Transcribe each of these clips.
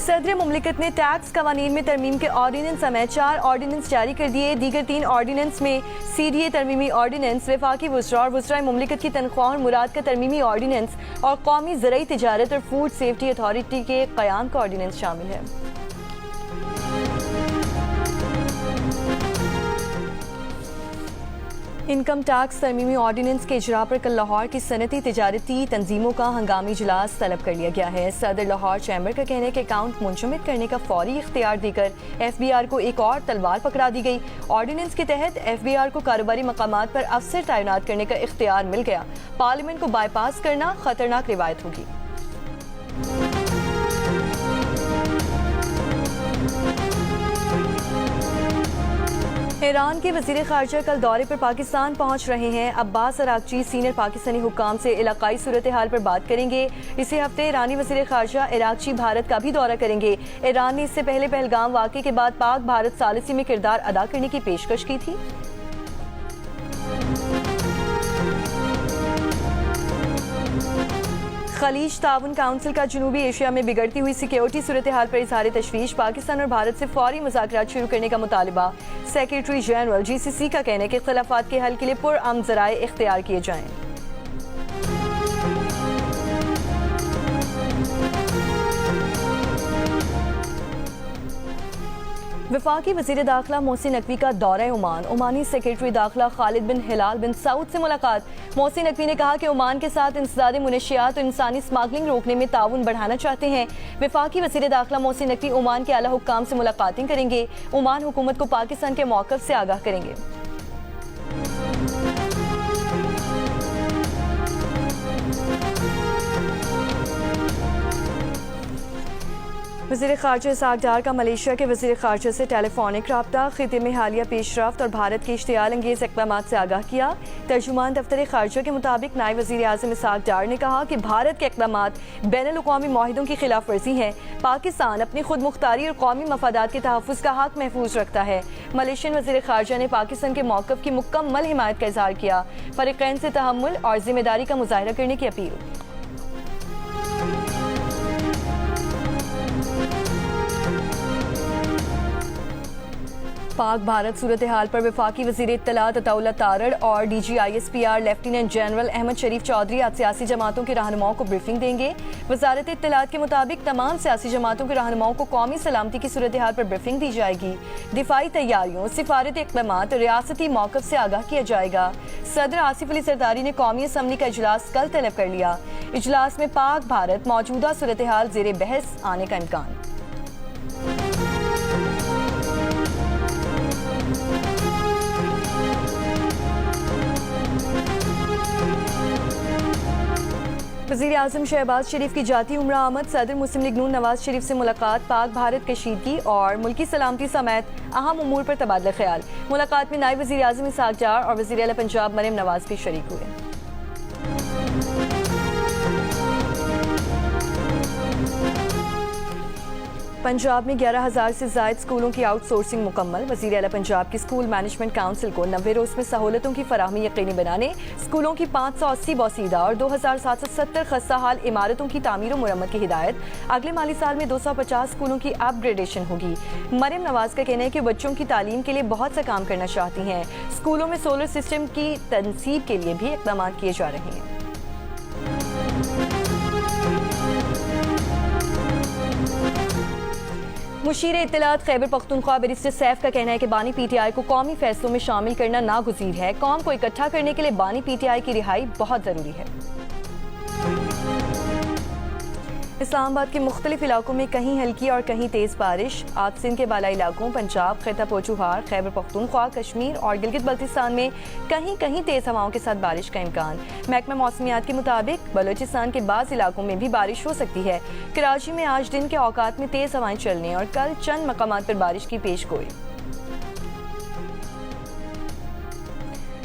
सदर मुमलिकत ने टैक्स कवानीन में तरमीम के ऑर्डीनेंस समेत 4 ऑर्डीनेंस जारी कर दिए। दीगर 3 ऑर्डीनेंस में CDA तरमीमी ऑर्डीनेंस, वफाकी वुज़रा और वुज़राए मुमलिकत की तनख्वाह और मुराद का तरमीमी ऑर्डीनेंस और कौमी ज़राई तिजारत और फूड सेफ्टी अथॉरिटी के क़याम का ऑर्डीनेंस शामिल है। इनकम टैक्स तरमीमी ऑर्डीनेंस के इजरा पर कल लाहौर की सनती तिजारती तंजीमों का हंगामी इजलास तलब कर लिया गया है। सदर लाहौर चैम्बर का कहना है कि अकाउंट मुंजमद करने का फौरी इख्तियार देकर FBR को एक और तलवार पकड़ा दी गई। ऑर्डीनेंस के तहत FBR को कारोबारी मकामात पर अफसर तैनात करने का इख्तियार मिल गया। पार्लियामेंट को बाईपास करना खतरनाक रिवायत होगी। ईरान के वज़ीर ख़ारजा कल दौरे पर पाकिस्तान पहुंच रहे हैं। अब्बास अरागची सीनियर पाकिस्तानी हुक्काम से इलाकाई सूरत हाल पर बात करेंगे। इसी हफ्ते ईरानी वज़ीर ख़ारजा अरागची भारत का भी दौरा करेंगे। ईरान ने इससे पहले पहलगाम वाक़े के बाद पाक भारत सालिसी में किरदार अदा करने की पेशकश की थी। खलीज ताउन काउंसिल का जनूबी एशिया में बिगड़ती हुई सिक्योरिटी सूरत हाल पर इज़हार तशवीश, पाकिस्तान और भारत से फौरी मुज़ाकरात शुरू करने का मुतालबा। सेक्रेटरी जनरल GCC का कहना है कि इख्तिलाफात के हल के लिए पुरअमन ज़राए इख्तियार किए जाएं। वफाकी वज़ीर दाखिला मोहसिन नकवी का दौरा ओमान, ओमानी सेक्रेटरी दाखिला खालिद बिन हिलाल बिन सऊद से मुलाकात। मोहसिन नकवी ने कहा कि ओमान के साथ इंसदाद मुनशियात और इंसानी स्मगलिंग रोकने में ताउन बढ़ाना चाहते हैं। वफाकी वज़ीर दाखिला मोहसिन नकवी ओमान के आला हुक्काम से मुलाकातें करेंगे। ओमान हुकूमत को पाकिस्तान के मौक़िफ़ से आगाह करेंगे। वज़ीर ख़ारजा इसहाक़ डार का मलेशिया के वज़ीर ख़ारजा से टेलीफोनिक रब्ता, ख़ित्ते में हालिया पेशरफ्त और भारत के इश्तियाल अंगेज़ इक़दामात से आगाह किया। तर्जुमान दफ्तर ख़ारजा के मुताबिक नायब वज़ीर आज़म इसहाक़ डार ने कहा कि भारत के इक़दामात बैनुल-अक़वामी मुआहिदों की खिलाफ वर्जी हैं। पाकिस्तान अपनी खुद मुख्तारी और कौमी मफादात के तहफ़्फ़ुज़ का हक़ महफूज रखता है। मलेशियन वज़ीर ख़ारजा ने पाकिस्तान के मौक़िफ़ की मुकम्मल हिमायत का इज़हार किया। फ़रीक़ैन से तहम्मुल और ज़िम्मेदारी का मुज़ाहिरा करने की अपील। पाक भारत सूरत हाल पर वफाकी वज़ीर इत्तलात अताउल्लाह तारड़ और DG ISPR lieutenant general Ahmed Sharif Chaudhry आज सियासी जमातों के रहनुमाओं को ब्रीफिंग देंगे। वज़ारत इत्तलात के मुताबिक तमाम सियासी जमातों के रहनुमाओं को कौमी सलामती की सूरत हाल पर ब्रीफिंग दी जाएगी। दिफाई तैयारियों, सिफारती इक़दामात, रियासती मौक़िफ़ से आगाह किया जाएगा। सदर आसिफ अली ज़रदारी ने कौमी असम्बली का इजलास कल तलब कर लिया। इजलास में पाक भारत मौजूदा सूरत हाल ज़ेर बहस आने का इम्कान। वज़ीर आज़म शहबाज शरीफ की जाती उम्रा आमद, सदर मुस्लिम लीग नून नवाज शरीफ से मुलाकात, पाक भारत कशीदगी और मुल्की सलामती समेत अहम उमूर पर तबादला ख्याल। मुलाकात में नायब वज़ीर आज़म इसहाक़ डार और वज़ीर आला पंजाब मरियम नवाज भी शरीक हुए। पंजाब में 11,000 से ज़ायद स्कूलों की आउटसोर्सिंग मुकम्मल। वज़ीर आला पंजाब की स्कूल मैनेजमेंट काउंसिल को 90 रोज़ में सहूलतों की फराहमी यकीनी बनाने, स्कूलों की 580 बोसीदा और 2,770 खस्ता हाल इमारतों की तामीर और मुरम्मत की हिदायत। अगले माली साल में 250 स्कूलों की अपग्रेडेशन होगी। मरियम नवाज का कहना है कि बच्चों की तालीम के लिए बहुत सा काम करना चाहती हैं। स्कूलों में सोलर सिस्टम की तनसीब के लिए भी इक़दाम किए जा रहे हैं। मुशीर इत्तलात खैबर पख्तूनख्वा बैरिस्टर सैफ का कहना है कि बानी PTI को कौमी फैसलों में शामिल करना नागुज़ीर है। कौम को इकट्ठा करने के लिए बानी PTI की रिहाई बहुत ज़रूरी है। इस्लामाबाद के मुख्तलिफ इलाकों में कहीं हल्की और कहीं तेज़ बारिश। आज सिंध के बालाई इलाकों, पंजाब, खैबर पोचूहार, खैबर पख्तूनख्वा, कश्मीर और गिलगित बल्तिस्तान में कहीं कहीं तेज़ हवाओं के साथ बारिश का इम्कान। महकमा मौसमियात के मुताबिक बलोचिस्तान के बाज़ इलाकों में भी बारिश हो सकती है। कराची में आज दिन के औकात में तेज़ हवाएं चलने और कल चंद मकामात पर बारिश की पेशगोई।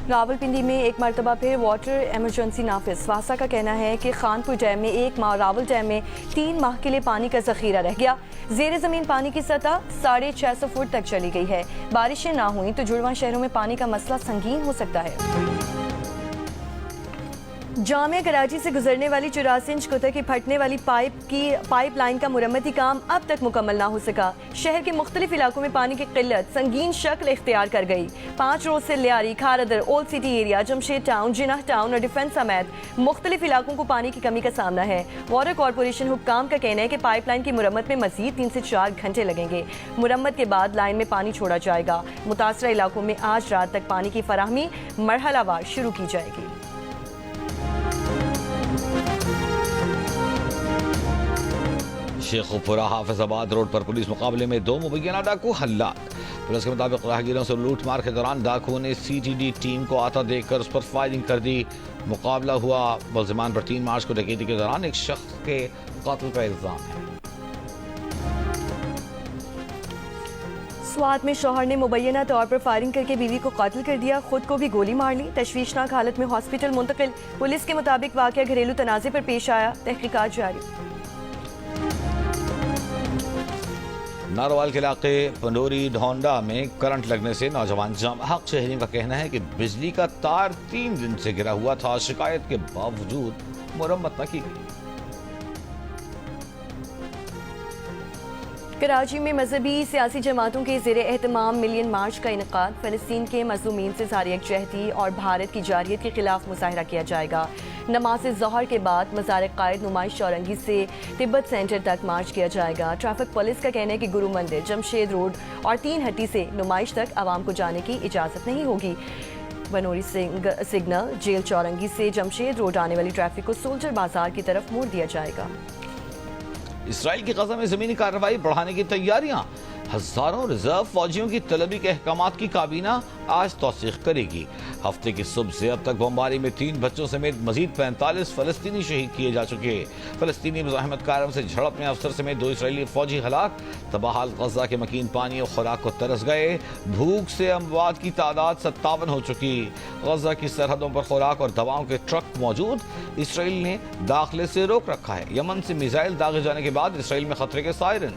रावलपिंडी में एक मरतबा फिर वाटर एमरजेंसी नाफिज। वासा का कहना है कि खानपुर डैम में 1 माह, रावल डैम में 3 माह के लिए पानी का जखीरा रह गया। ज़ेर ज़मीन पानी की सतह 650 फुट तक चली गई है। बारिशें ना हुई तो जुड़वा शहरों में पानी का मसला संगीन हो सकता है। जामिया कराची से गुजरने वाली 84 इंच कुतर की फटने वाली पाइप लाइन का मुरम्मती काम अब तक मुकम्मल ना हो सका। शहर के मुख्तलिफ इलाकों में पानी की किल्लत संगीन शक्ल इख्तियार कर गई। 5 रोज से Lyari, Kharadar, old city area, Jamshed town, Jinnah town और डिफेंस समेत मुख्तलिफ इलाकों को पानी की कमी का सामना है। वाटर कॉरपोरेशन हुक्काम का कहना है कि पाइप लाइन की मुरम्मत में मजीद 3 से 4 घंटे लगेंगे। मुरम्मत के बाद लाइन में पानी छोड़ा जाएगा। मुतासरा इलाकों में आज रात तक पानी की फराहमी मरहलावार शुरू की जाएगी। शेखुपुरा हाफिजाबाद रोड पर पुलिस मुकाबले में 2 मुबैना डाकू हल्लाक। पुलिस के मुताबिक राहगीरों से लूटमार के दौरान डाकुओं ने सीटीडी टीम को आता देखकर उस पर फायरिंग कर दी। मुकाबला हुआ। मुलजिमान पर 3 मार्च को डकैती के दौरान एक शख्स के कत्ल का इल्जाम है। स्वात में शौहर ने मुबैना तौर पर फायरिंग करके बीवी को कत्ल कर दिया, खुद को भी गोली मार ली। तशवीशनाक हालत में हॉस्पिटल मुंतकिल। पुलिस के मुताबिक वाकया घरेलू तनाज़े पर पेश आया। तहकीकात जारी। नारोवाल के इलाके पंडोरी ढोंडा में करंट लगने से नौजवान जाम हक। शहरियों का कहना है कि बिजली का तार 3 दिन से गिरा हुआ था। शिकायत के बावजूद मुरम्मत न की गई। कराची में मजहबी सियासी जमातों के ज़ेर एहतमाम मिलियन मार्च का इनकाद। फ़लस्तीन के मज़लूमीन से सारी यकजहती और भारत की जारियत के खिलाफ मुजाहिरा किया जाएगा। नमाज ज़ोहर के बाद मज़ार क़ायद नुमाइश चौरंगी से तिब्बत सेंटर तक मार्च किया जाएगा। ट्रैफिक पुलिस का कहना है कि गुरु मंदिर, जमशेद रोड और 3 हट्टी से नुमाइश तक आवाम को जाने की इजाज़त नहीं होगी। बनोरी सिग्नल, जेल चौरंगी से जमशेद रोड आने वाली ट्रैफिक को सोल्जर बाजार की तरफ मोड़ दिया जाएगा। इसराइल की गजा में जमीनी कार्रवाई बढ़ाने की तैयारियां। हजारों रिजर्व फौजियों की तलबी के अहकामात की काबीना आज तौसीक करेगी। हफ्ते की सुबह से अब तक बमबारी में 3 बच्चों समेत मजीद 45 फलस्तीनी शहीद किए जा चुके। फलस्तीनी मुजाहिमतकारों से झड़प में अफसर समेत 2 इसराइली फौजी हलाक। तबाहाल गजा के मकीन पानी और खुराक को तरस गए। भूख से अमवात की तादाद 57 हो चुकी। गजा की सरहदों पर खुराक और दवाओं के ट्रक मौजूद। इसराइल ने दाखिले से रोक रखा है। यमन से मिसाइल दागे जाने के बाद इसराइल में खतरे के सायरन।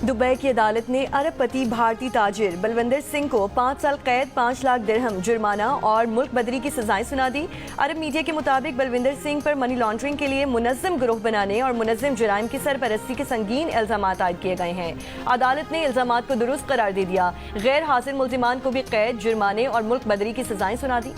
दुबई की अदालत ने अरबपति भारतीय ताजिर बलविंदर सिंह को 5 साल कैद, 5 लाख दिरहम जुर्माना और मुल्क बदरी की सजाएं सुना दी। अरब मीडिया के मुताबिक बलविंदर सिंह पर मनी लॉन्ड्रिंग के लिए मुनज़्ज़म गिरोह बनाने और मुनज़्ज़म जराइम की सरपरस्ती के संगीन इल्जामात आयद किए गए हैं। अदालत ने इल्जामात को दुरुस्त करार दे दिया। गैर हाजिर मुल्जिमान को भी कैद, जुर्माने और मुल्क बदरी की सजाएं सुना दी।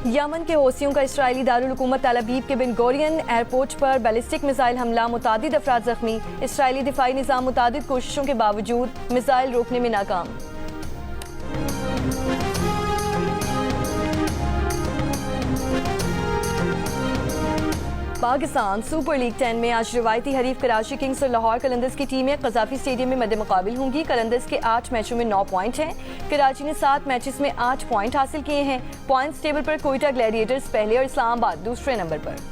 यमन के हौसियों का इसराइली दारुल हुकूमत तल अबीब के बिन गोरियन एयरपोर्ट पर बैलिस्टिक मिसाइल हमला, मुतादिद अफराद जख्मी। इसराइली दिफाई निज़ाम मुतादिद कोशिशों के बावजूद मिसाइल रोकने में नाकाम। पाकिस्तान सुपर लीग 10 में आज रिवायती हरीफ कराची किंग्स और लाहौर कलंदर्स की टीमें कज़ाफी स्टेडियम में मद्दे मुकाबिल होंगी। कलंदर्स के 8 मैचों में 9 पॉइंट हैं। कराची ने 7 मैचेस में 8 पॉइंट हासिल किए हैं। पॉइंट्स टेबल पर कोयटा ग्लैडिएटर्स पहले और इस्लामाबाद दूसरे नंबर पर।